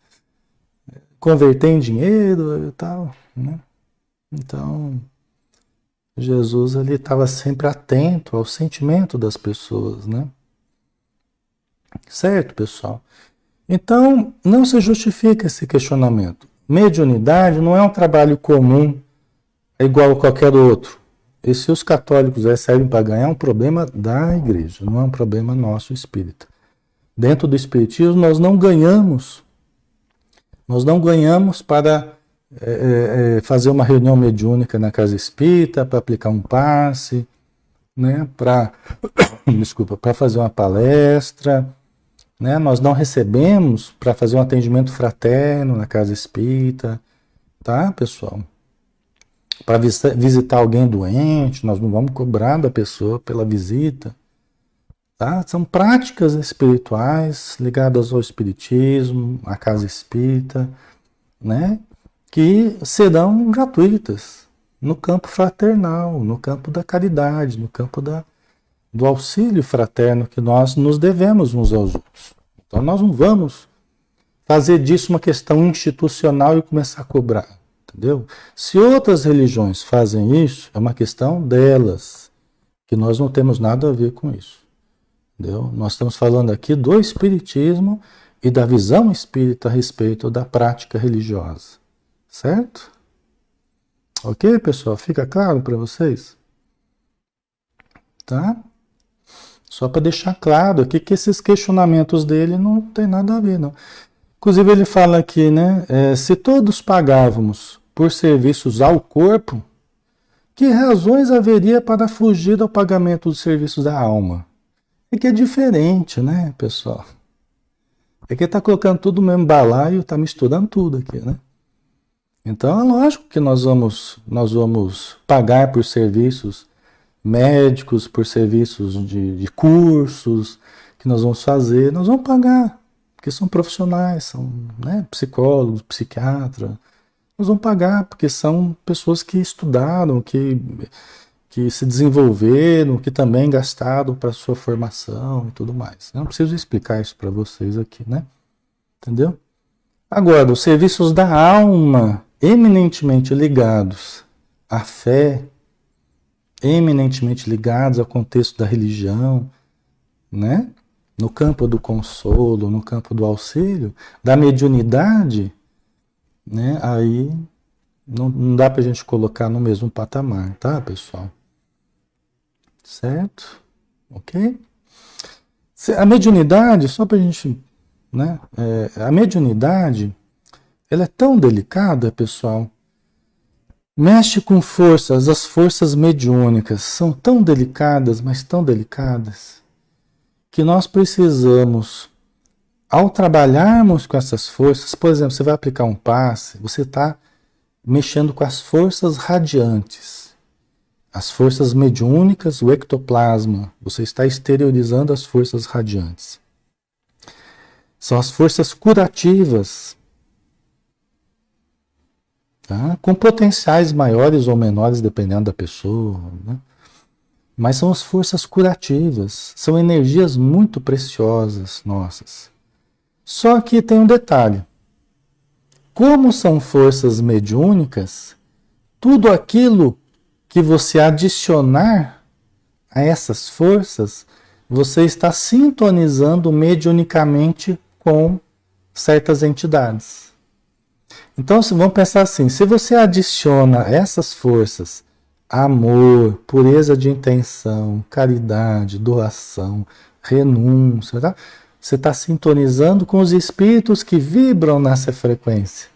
converter em dinheiro e tal, né? Então Jesus ali estava sempre atento ao sentimento das pessoas, né? Certo, pessoal? Então não se justifica esse questionamento. Mediunidade não é um trabalho comum, é igual a qualquer outro. E se os católicos recebem para ganhar, é um problema da igreja, não é um problema nosso espírita. Dentro do espiritismo nós não ganhamos para fazer uma reunião mediúnica na casa espírita, para aplicar um passe, né? Para fazer uma palestra, né? Nós não recebemos para fazer um atendimento fraterno na casa espírita, tá, pessoal? Para visitar alguém doente, nós não vamos cobrar da pessoa pela visita, tá? São práticas espirituais ligadas ao espiritismo, à casa espírita, né? Que serão gratuitas no campo fraternal, no campo da caridade, no campo do auxílio fraterno que nós nos devemos uns aos outros. Então nós não vamos fazer disso uma questão institucional e começar a cobrar, entendeu? Se outras religiões fazem isso, é uma questão delas, que nós não temos nada a ver com isso, entendeu? Nós estamos falando aqui do espiritismo e da visão espírita a respeito da prática religiosa, certo? Ok, pessoal? Fica claro para vocês? Tá? Só para deixar claro aqui que esses questionamentos dele não tem nada a ver, não. Inclusive ele fala aqui, né? Se todos pagávamos por serviços ao corpo, que razões haveria para fugir do pagamento dos serviços da alma? É que é diferente, né, pessoal? É que está colocando tudo no mesmo balaio, está misturando tudo aqui, né? Então é lógico que nós vamos pagar por serviços médicos, por serviços de cursos que nós vamos fazer, nós vamos pagar, porque são profissionais, são, né, psicólogos, psiquiatras, nós vamos pagar, porque são pessoas que estudaram, que se desenvolveram, que também gastaram para sua formação e tudo mais. Eu não preciso explicar isso para vocês aqui, né? Entendeu? Agora, os serviços da alma, eminentemente ligados à fé, eminentemente ligados ao contexto da religião, né? No campo do consolo, no campo do auxílio, da mediunidade, né? Aí não dá para a gente colocar no mesmo patamar, tá, pessoal? Certo? Ok? A mediunidade, só para a gente, né? A mediunidade, ela é tão delicada, pessoal. Mexe com forças, as forças mediúnicas são tão delicadas, mas tão delicadas, que nós precisamos, ao trabalharmos com essas forças, por exemplo, você vai aplicar um passe, você está mexendo com as forças radiantes, as forças mediúnicas, o ectoplasma, você está exteriorizando as forças radiantes. São as forças curativas, tá? Com potenciais maiores ou menores, dependendo da pessoa, né? Mas são as forças curativas, são energias muito preciosas nossas. Só que tem um detalhe. Como são forças mediúnicas, tudo aquilo que você adicionar a essas forças, você está sintonizando mediunicamente com certas entidades. Então, vamos pensar assim, se você adiciona essas forças, amor, pureza de intenção, caridade, doação, renúncia, tá? Você está sintonizando com os espíritos que vibram nessa frequência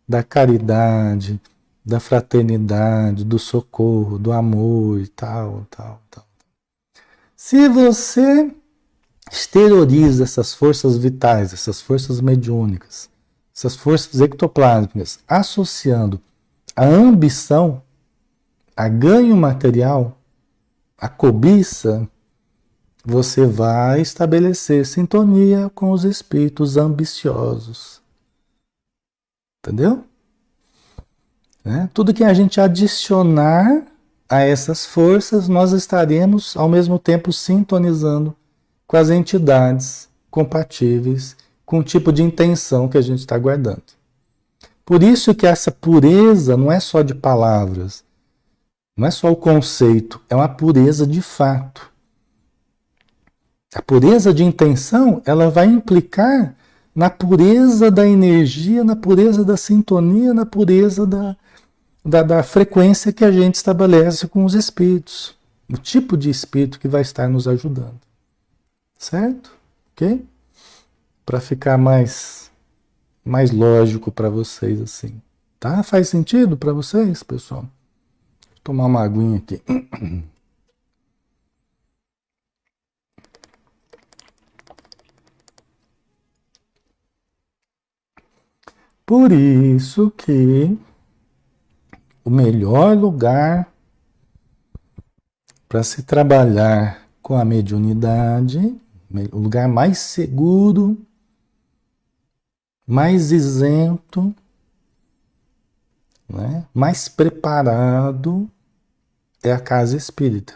da caridade, da fraternidade, do socorro, do amor e tal, tal, tal. Se você exterioriza essas forças vitais, essas forças mediúnicas, essas forças ectoplásmicas, associando a ambição, a ganho material, a cobiça, você vai estabelecer sintonia com os espíritos ambiciosos. Entendeu? Tudo que a gente adicionar a essas forças, nós estaremos ao mesmo tempo sintonizando com as entidades compatíveis com o tipo de intenção que a gente está guardando. Por isso que essa pureza não é só de palavras, não é só o conceito, é uma pureza de fato. A pureza de intenção, ela vai implicar na pureza da energia, na pureza da sintonia, na pureza da frequência que a gente estabelece com os espíritos. O tipo de espírito que vai estar nos ajudando. Certo? Ok? Para ficar mais lógico para vocês assim. Tá? Faz sentido para vocês, pessoal? Vou tomar uma aguinha aqui. Por isso que o melhor lugar para se trabalhar com a mediunidade, o lugar mais seguro, mais isento, né? Mais preparado é a casa espírita.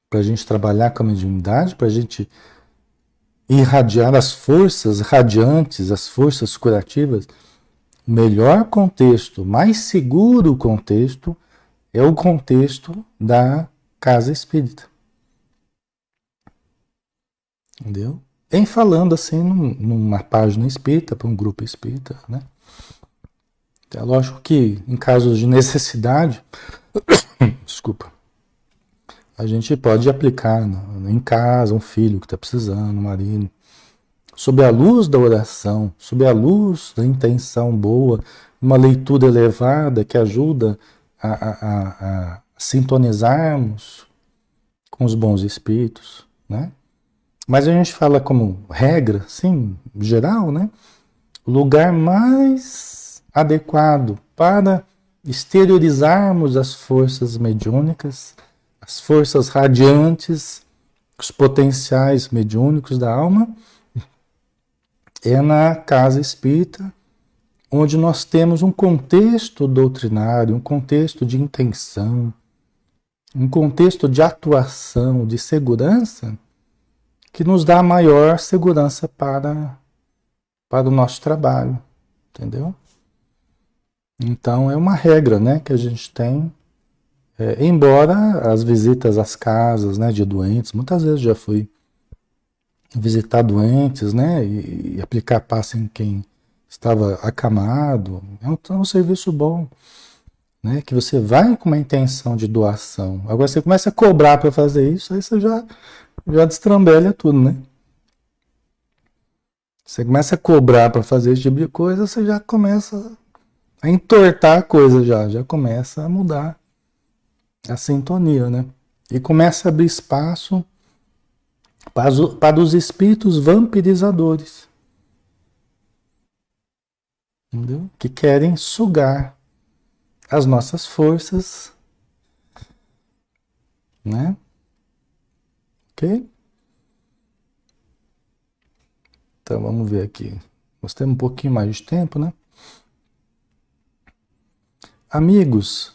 Para a gente trabalhar com a mediunidade, para a gente irradiar as forças radiantes, as forças curativas, o melhor contexto, mais seguro contexto, é o contexto da casa espírita. Entendeu? Em falando assim numa página espírita, para um grupo espírita, né? É lógico que em casos de necessidade, desculpa, a gente pode aplicar em casa, um filho que está precisando, um marido, sob a luz da oração, sob a luz da intenção boa, uma leitura elevada que ajuda a sintonizarmos com os bons espíritos, né? Mas a gente fala como regra, sim, geral, né? O lugar mais adequado para exteriorizarmos as forças mediúnicas, as forças radiantes, os potenciais mediúnicos da alma, é na casa espírita, onde nós temos um contexto doutrinário, um contexto de intenção, um contexto de atuação, de segurança, que nos dá maior segurança para o nosso trabalho, entendeu? Então é uma regra, né, que a gente tem, embora as visitas às casas, né, de doentes, muitas vezes já fui visitar doentes, né, e aplicar passe em quem estava acamado, é um serviço bom, né, que você vai com uma intenção de doação. Agora você começa a cobrar para fazer isso, aí você já destrambelha tudo, né? Você começa a cobrar para fazer esse tipo de coisa, você já começa a entortar a coisa, já começa a mudar a sintonia, né? E começa a abrir espaço para os espíritos vampirizadores, entendeu? Que querem sugar as nossas forças, né? Ok? Então vamos ver aqui. Nós temos um pouquinho mais de tempo, né? Amigos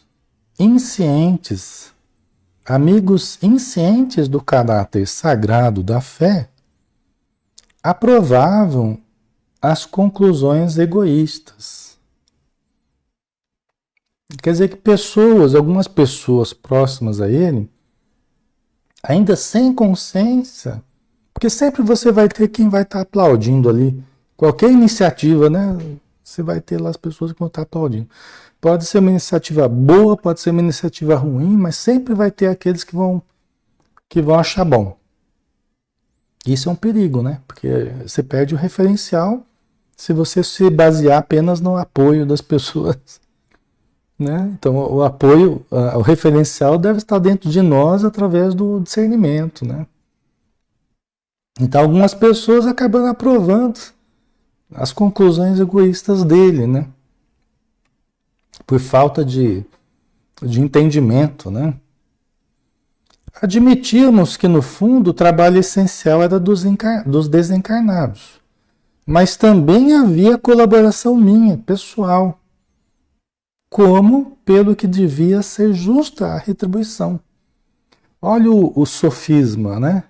inscientes do caráter sagrado da fé, aprovavam as conclusões egoístas. Quer dizer que algumas pessoas próximas a ele, ainda sem consciência, porque sempre você vai ter quem vai estar aplaudindo ali, qualquer iniciativa, né? Você vai ter lá as pessoas que vão estar aplaudindo. Pode ser uma iniciativa boa, pode ser uma iniciativa ruim, mas sempre vai ter aqueles que vão achar bom. Isso é um perigo, né? Porque você perde o referencial se você se basear apenas no apoio das pessoas, né? Então o apoio, o referencial deve estar dentro de nós através do discernimento, né? Então algumas pessoas acabam aprovando as conclusões egoístas dele, né? Por falta de entendimento, né? Admitimos que, no fundo, o trabalho essencial era dos desencarnados. Mas também havia colaboração minha, pessoal, como pelo que devia ser justa a retribuição. Olha o sofisma, né?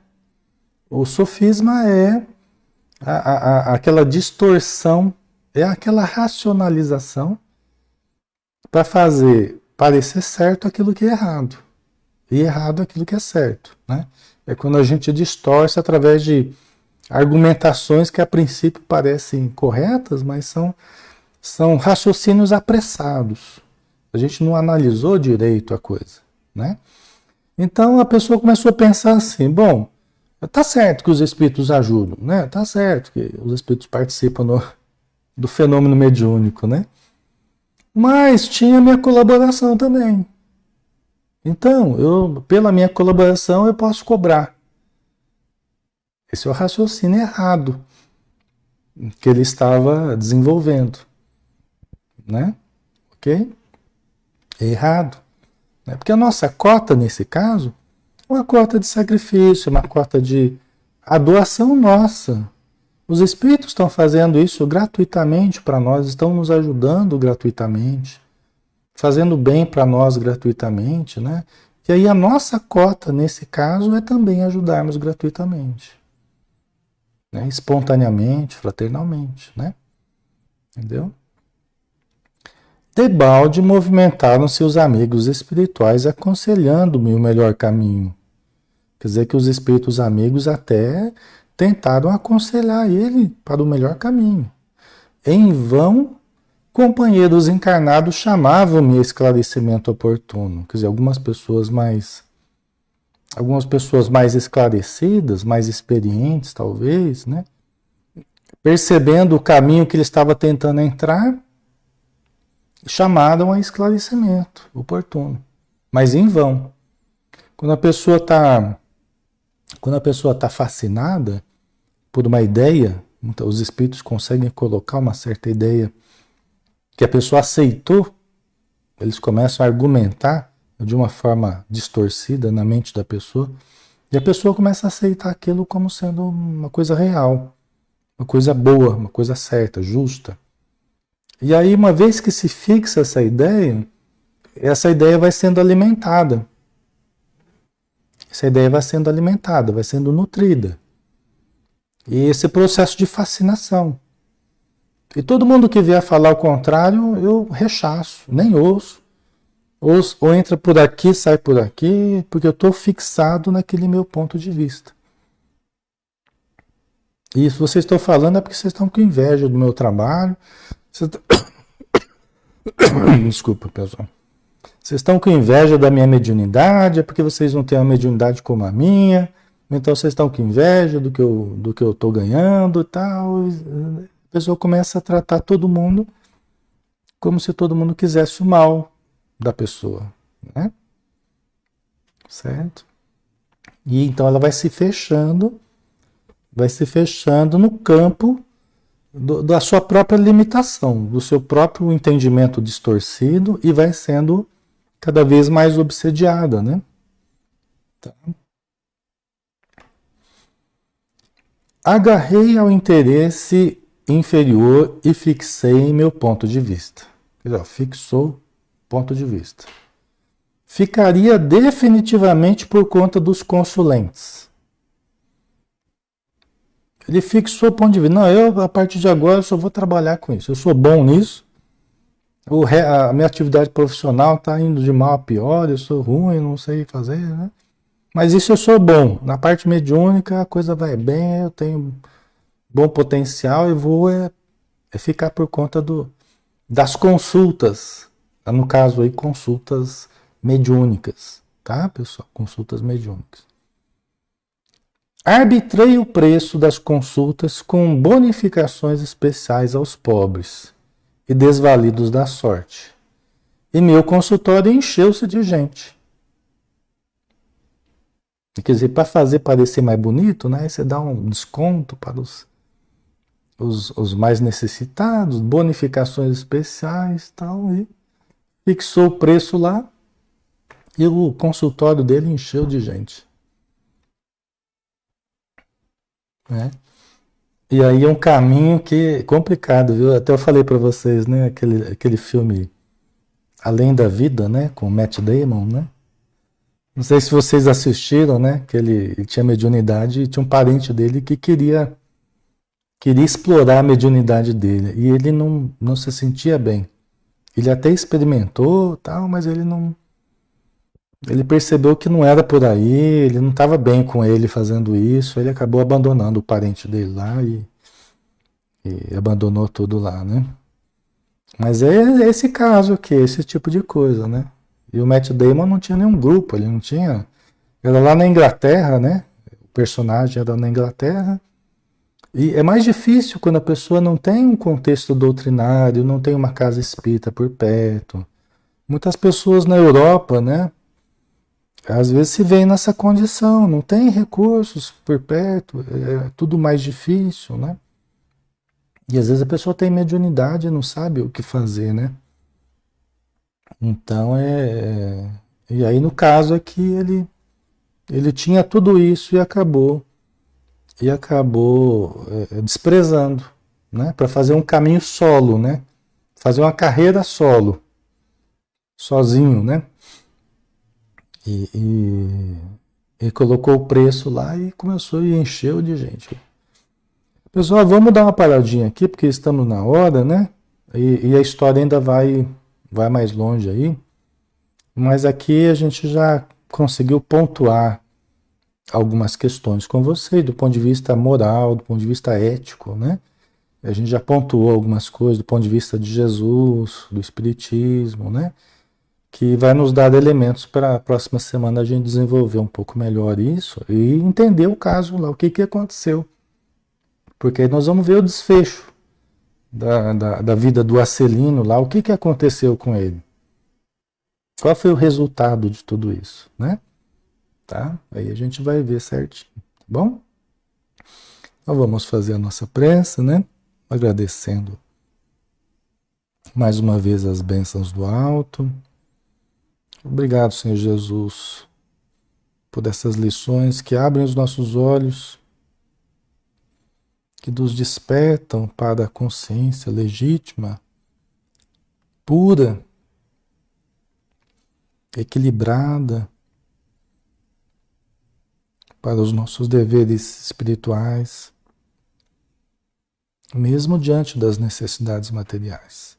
O sofisma é aquela distorção, é aquela racionalização para fazer parecer certo aquilo que é errado. E errado aquilo que é certo, né? É quando a gente distorce através de argumentações que a princípio parecem corretas, mas são raciocínios apressados. A gente não analisou direito a coisa, né? Então a pessoa começou a pensar assim, bom, tá certo que os espíritos ajudam, né? Tá certo que os espíritos participam do fenômeno mediúnico, né? Mas tinha minha colaboração também. Então, pela minha colaboração, eu posso cobrar. Esse é o raciocínio errado que ele estava desenvolvendo, né? Ok? É errado. Né? Porque a nossa cota, nesse caso, uma cota de sacrifício, uma cota de a doação nossa. Os espíritos estão fazendo isso gratuitamente para nós, estão nos ajudando gratuitamente, fazendo bem para nós gratuitamente, né? E aí a nossa cota, nesse caso, é também ajudarmos gratuitamente, né? Espontaneamente, fraternalmente, né? Entendeu? Debalde movimentaram-se os amigos espirituais aconselhando-me o melhor caminho. Quer dizer que os espíritos amigos até tentaram aconselhar ele para o melhor caminho. Em vão, companheiros encarnados chamavam-me a esclarecimento oportuno. Quer dizer, algumas pessoas mais esclarecidas, mais experientes, talvez, né? Percebendo o caminho que ele estava tentando entrar, chamaram a esclarecimento oportuno, mas em vão. Quando a pessoa está fascinada por uma ideia, então, os espíritos conseguem colocar uma certa ideia que a pessoa aceitou, eles começam a argumentar de uma forma distorcida na mente da pessoa, e a pessoa começa a aceitar aquilo como sendo uma coisa real, uma coisa boa, uma coisa certa, justa. E aí, uma vez que se fixa essa ideia vai sendo alimentada. Essa ideia vai sendo alimentada, vai sendo nutrida. E esse processo de fascinação. E todo mundo que vier falar o contrário, eu rechaço, nem ouço. Ou entra por aqui, sai por aqui, porque eu estou fixado naquele meu ponto de vista. E isso vocês estão falando é porque vocês estão com inveja do meu trabalho. Desculpa, pessoal. Vocês estão com inveja da minha mediunidade, é porque vocês não têm uma mediunidade como a minha, então vocês estão com inveja do que eu estou ganhando e tal. A pessoa começa a tratar todo mundo como se todo mundo quisesse o mal da pessoa, né? Certo? E então ela vai se fechando no campo da sua própria limitação, do seu próprio entendimento distorcido e vai sendo cada vez mais obsediada, né? Tá. Agarrei ao interesse inferior e fixei meu ponto de vista. Fixou ponto de vista. Ficaria definitivamente por conta dos consulentes. Ele fixou o ponto de vista. Não, eu a partir de agora só vou trabalhar com isso. Eu sou bom nisso. A minha atividade profissional está indo de mal a pior, eu sou ruim, não sei fazer, né? Mas isso eu sou bom. Na parte mediúnica a coisa vai bem, eu tenho bom potencial e vou ficar por conta das consultas. No caso aí, consultas mediúnicas, tá, pessoal? Consultas mediúnicas. Arbitrei o preço das consultas com bonificações especiais aos pobres e desvalidos da sorte. E meu consultório encheu-se de gente. Quer dizer, para fazer parecer mais bonito, né? Você dá um desconto para os mais necessitados, bonificações especiais, tal, e fixou o preço lá e o consultório dele encheu de gente. Né? E aí é um caminho que é complicado, viu? Até eu falei para vocês, né? Aquele filme Além da Vida, né? Com Matt Damon, né? Não sei se vocês assistiram, né? Que ele tinha mediunidade e tinha um parente dele que queria explorar a mediunidade dele. E ele não se sentia bem. Ele até experimentou, tal, mas ele não... Ele percebeu que não era por aí, ele não estava bem com ele fazendo isso, ele acabou abandonando o parente dele lá e abandonou tudo lá, né? Mas é esse caso aqui, esse tipo de coisa, né? E o Matt Damon não tinha nenhum grupo, ele não tinha... Era lá na Inglaterra, né? O personagem era na Inglaterra. E é mais difícil quando a pessoa não tem um contexto doutrinário, não tem uma casa espírita por perto. Muitas pessoas na Europa, né? Às vezes se vê nessa condição, não tem recursos por perto, é tudo mais difícil, né? E às vezes a pessoa tem mediunidade e não sabe o que fazer, né? Então E aí no caso aqui Ele tinha tudo isso e acabou desprezando, né? Para fazer um caminho solo, né? Fazer uma carreira solo, sozinho, né? E, e colocou o preço lá e começou e encheu de gente. Pessoal, vamos dar uma paradinha aqui, porque estamos na hora, né? E a história ainda vai mais longe aí. Mas aqui a gente já conseguiu pontuar algumas questões com você, do ponto de vista moral, do ponto de vista ético, né? A gente já pontuou algumas coisas do ponto de vista de Jesus, do Espiritismo, né? Que vai nos dar elementos para a próxima semana a gente desenvolver um pouco melhor isso e entender o caso lá, o que, que aconteceu. Porque aí nós vamos ver o desfecho da vida do Acelino lá, o que, que aconteceu com ele. Qual foi o resultado de tudo isso, né? Tá? Aí a gente vai ver certinho, tá bom? Então vamos fazer a nossa prece, né? Agradecendo mais uma vez as bênçãos do alto. Obrigado, Senhor Jesus, por essas lições que abrem os nossos olhos, que nos despertam para a consciência legítima, pura, equilibrada, para os nossos deveres espirituais, mesmo diante das necessidades materiais.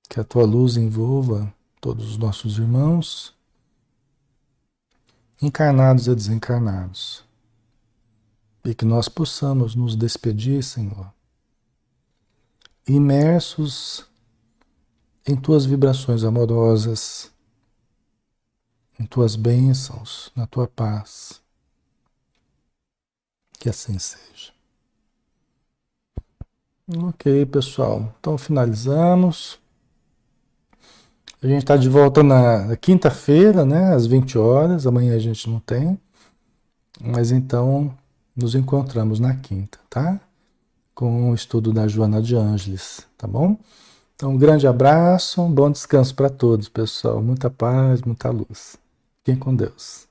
Que a tua luz envolva todos os nossos irmãos, encarnados e desencarnados, e que nós possamos nos despedir, Senhor, imersos em tuas vibrações amorosas, em tuas bênçãos, na tua paz. Que assim seja. Ok, pessoal. Então finalizamos. A gente está de volta na quinta-feira, né? Às 20 horas. Amanhã a gente não tem. Mas então nos encontramos na quinta, tá? Com o estudo da Joana de Ângeles, tá bom? Então, um grande abraço, um bom descanso para todos, pessoal. Muita paz, muita luz. Fiquem com Deus.